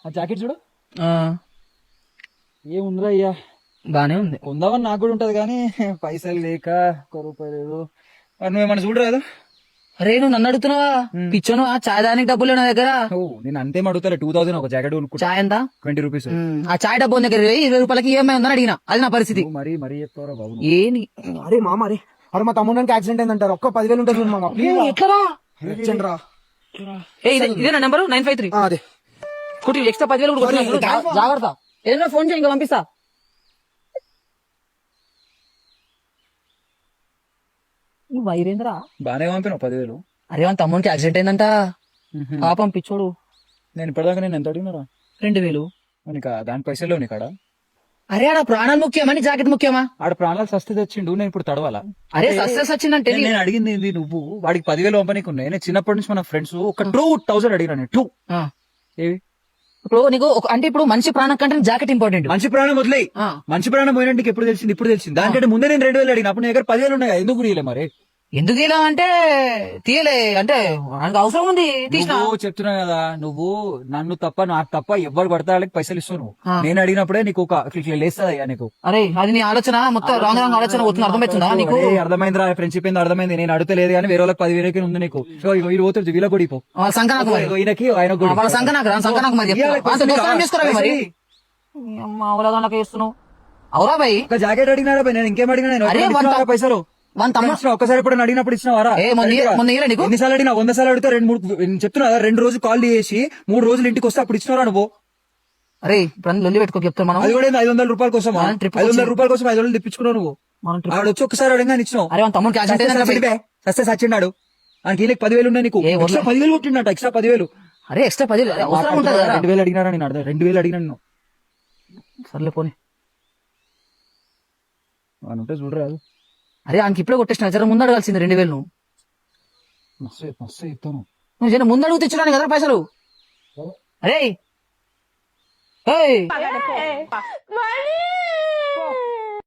ఆ జాకెట్ చూడు ఆ, ఏముందిరా అయ్యా, బానే ఉంది. కొందామని నాకు కూడా ఉంటది కానీ పైసలు లేక రూపాయలు లేదు. మరి నువ్వేమన్నా చూడరాదు? అరే నువ్వు నన్ను అడుగుతున్నావా? పిచ్చోను ఆ చాయ్ దానికి డబ్బులు లేవు నా దగ్గర. ఓ నేను అంతేం అడుగుతా, 2000 ఒక జాకెట్ కొనుక్కుంటా. చాయ్ ఎంత? 20 రూపీస్. ఆ చాయ్ డబ్బు దగ్గర 20 రూపాయలకి ఈఎంఐ ఉందని అడిగిన. అది నా పరిస్థితి. మరీ మరీ చెప్తావరా బాబు. ఏని అరే మామ, అరే అరే మా తమ్ముడానికి యాక్సిడెంట్ అయిందంటారు. ఒక్క 10,000 ఉంటుంది చూడు మామ. ఎట్లా ఇచ్చేయండి రా. ఇదే నా నెంబరు 953. అదే కుట్టి ఎక్స్ట్రా 10,000 కూడా కొట్టినా. జాగ్రత్త, ఏదైనా ఫోన్ చేయి, ఇంకా పంపిస్తా. ఈ వైరేంద్ర బానే పంపినావు 10,000. అరే మన తమ్మునికి యాక్సిడెంట్ అయిందంట. పాపం పిచ్చోడు. నేను ఇప్పటిదాకా నేను ఎంత అడిగినారా? 2,000. నీకు దాని పైసలు లేవు నీకాడ? అరే ఆడ ప్రాణాలు ముఖ్యమని జాకెట్ ముఖ్యమా? ఆడ ప్రాణాలు సస్తే తెచ్చిండు, నేను ఇప్పుడు తడవాలా? అరే సక్సెస్ వచ్చిందంటే నేను అడిగింది ఏంది, నువ్వు వాడికి 10,000 పంపనీకు ఉన్నాయి. నేను చిన్నప్పటి నుంచి మన ఫ్రెండ్స్ ఒక 2,000 అడిగినా నేను. 2 ఏవి ఇప్పుడు నీకు అంటే ఇప్పుడు మనిషి ప్రాణం కంటే జాకెట్ ఇంపార్టెంట్. మంచి ప్రాణం వదిలేయి. మంచి ప్రాణం పోయినట్టు నీకు ఎప్పుడు తెలిసింది? ఇప్పుడు తెలిసింది. దానికంటే ముందే నేను 2,000 అడిగిన. అప్పుడు నీ దగ్గర 10,000 ఉన్నాయి. ఎందుకు తీయలే మరి? ఎందుకు ఇలా అంటే తీయలే అంటే ఆయనకు అవసరం ఉంది తీసిన. నువ్వు చెప్తున్నా కదా, నువ్వు నన్ను తప్ప నాకు తప్ప ఎవరు పడతా వాళ్ళకి పైసలు ఇస్తావు నువ్వు. నేను అడిగినప్పుడే నీకు ఒక ఇట్లా లేస్తుంది అయ్యా నీకు. అరే అది నీ ఆలోచన మొత్తం రాంగ్ రాంగ్ ఆలోచన వస్తుంది. అర్థమవుతుందా నీకు? అర్థమైందిరా, ఫ్రెండ్షిప్ ఏందో అర్థమైంది. నేను అడుగుతలేదు కానీ వేరే వాళ్ళకి 10,000 ఉంది నీకు. సో ఈ పోతుంది వీళ్ళ కొడిపో సంకనాకు ఈయనకి ఆయన వాళ్ళ సంకనాకు సంకనాకు మరి చేసుకోరా మరి. అవలాదానికి ఇస్తున్నావు అవురా భయ్? ఒక జాకెట్ అడిగినారా భయ్? నేను ఇంకేం అడిగినా? అరే పైసలు మన తమ్ముడు ఒకసారి ఇప్పుడు అడిగినప్పుడు ఇచ్చినవారా? ఎన్నిసార్లు అడిగినా? 100 సార్లు అడిగితే 2-3 చెప్తున్నా 2 రోజులు కాల్ చేసి 3 రోజులు ఇంటికి వస్తే అప్పుడు ఇచ్చినవరా నువ్వు? అరే ఇప్పుడు లొల్లి పెట్టుకో చెప్తాను. మనం అది కూడా 500 రూపాయల కోసం 500 రూపాయల కోసం 500 తెప్పించుకున్నావు నువ్వు. ఆడ వచ్చి ఒక్కసారి అడిగినా ఇచ్చినావు. అరే మన తమ్ముడికి సస్తే సచ్చిండాడు. ఆయనకి వీళ్ళకి 10,000 ఉన్నాయి. నీకు ఎక్స్ట్రా 10,000 కొట్టిండట. ఎక్స్ట్రా 10,000. అరే ఎక్స్ట్రా 10,000 అవసరం ఉంటుంది. 2,000 అడిగినారా? నేను అడగా 2,000 అడిగినా నేను. సర్లే పోనీ. అని ఉంటే చూడరాదు. అరే ఆయనకి ఇప్పుడే కొట్టేసిన జర ముందు అడగాల్సింది 2,000. మస్తు చెప్తాను. నువ్వు జర ముందు అడుగు తెచ్చున్నాను కదా పైసలు. అరే